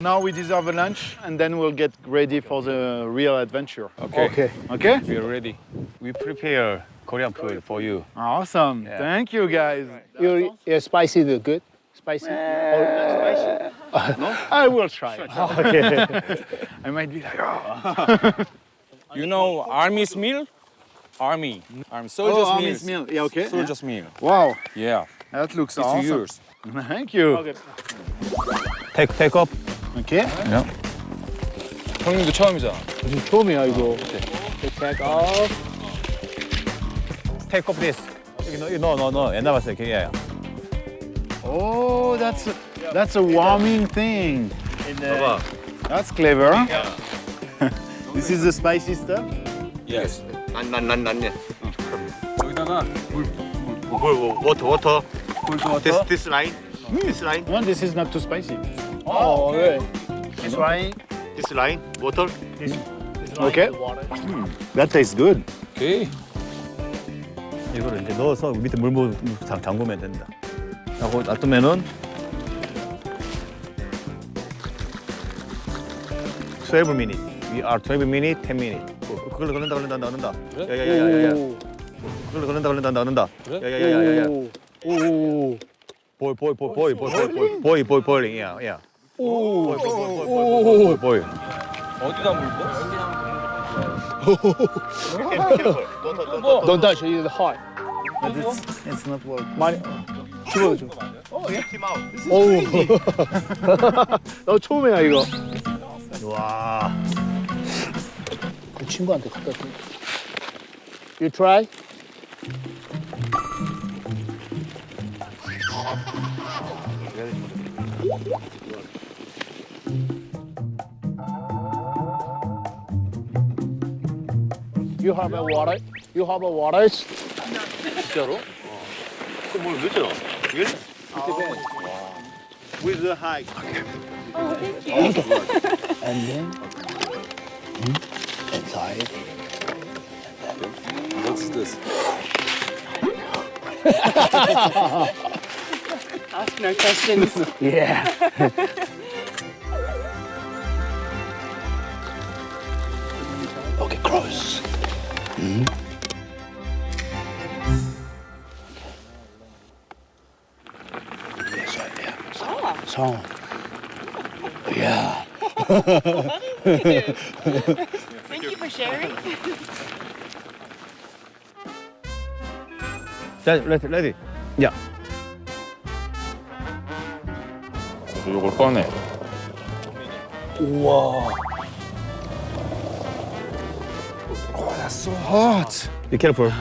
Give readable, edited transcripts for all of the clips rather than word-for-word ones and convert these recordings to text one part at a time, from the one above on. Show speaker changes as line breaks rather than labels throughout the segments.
Now we deserve a lunch and then we'll get ready for the real adventure.
Okay.
Okay?
We are ready. We prepare Korean food for you.
Awesome.
Yeah.
Thank you guys.
Your spicy is good? Spicy?
No? I will try.
Okay.
I might be like, oh.
You know army's meal? Army. Soldiers'
army's
meals.
meal. Yeah, okay.
Soldiers' meal.
Wow,
Yeah.
that looks
It's
awesome.
yours.
Thank you.
Take up.
Okay.
Yeah. 형님도 처음이잖아.
지금 처음이야 이거. Take off.
Take off this. No. 옛날 봤어요. yeah.
Oh, that's a warming thing. That's clever. This is the spicy stuff.
Yes.
난.
여기다가
워터.
물
This line. This line.
No, this is not too spicy.
어, 네.
This right.
This line. Water.
Okay. That tastes good.
오케이.
이거를 이제 넣어서 밑에 물 잠그면 된다. 하고 놔두면은 12 minutes. We are 12 minutes, 10 minutes. 그걸로 걸른다. 야야야야야. 그걸로 걸른다. 야야야야야.
오.
보이. 야. 보이.
어디다 물고?
Don't touch it, it's hot.
But it's not working.
많이 집어줘.
Team out.
어우. 너 처음이야 이거.
와.
그 친구한테 갖다 줘. You try? You have a water? You have a water?
진짜로? 그뭘 넣었잖아.
With the high.
And then inside.
What's this?
Ask no questions.
Yeah. Okay, close. Yes, yeah. Song. Yeah.
Thank you for sharing.
레디. 야.
이걸 꺼내.
우와.
So hot.
Be careful.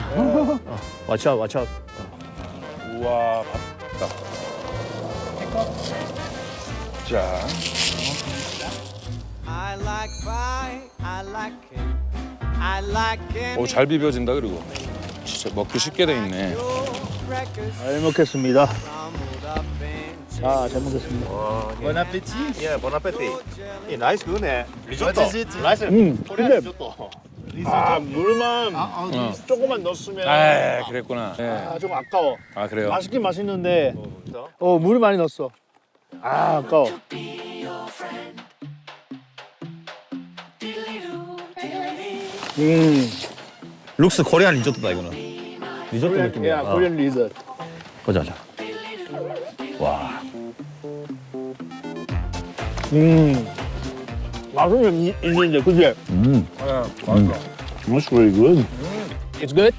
Watch out.
우와, 맛있다. 자. 오, 잘 비벼진다 그리고. 진짜 먹기 쉽게 돼 있네.
잘 먹겠습니다. 잘 먹겠습니다.
Bon appétit.
Yeah, bon appetit. 나이스 그거네. 리조또.
What is it?
나이스.
근데
물만 조금만 넣었으면
아, 그랬구나. 네.
좀 아까워.
아, 그래요?
맛있긴 맛있는데 물 많이 넣었어. 아까워.
룩스 코리안 리조또다 이거는. 리조또 느낌이야.
야, 코리안 리ゾ.
보자. 와.
맛은 있는데, 그지?
That's very good.
It's good?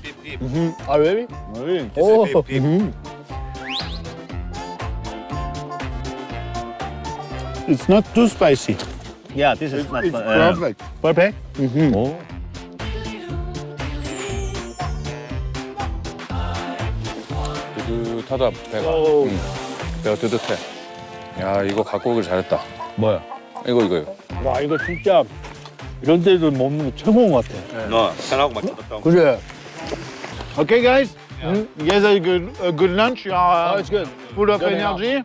아, really? 오.
It's not too spicy.
Yeah, this is not
It's perfect.
Perfect?
오.
뜨뜻하다, 배가.
오.
배가 뜨뜻해. 야, 이거 갖고 오길 잘했다.
뭐야?
이거.
와, 이거 진짜 이런 데도 먹는 게 최고인 것 같아.
너 편하고 맞췄다.
그래?
Okay, guys. You guys had a good lunch. You are
it's good.
full of
Good
energy.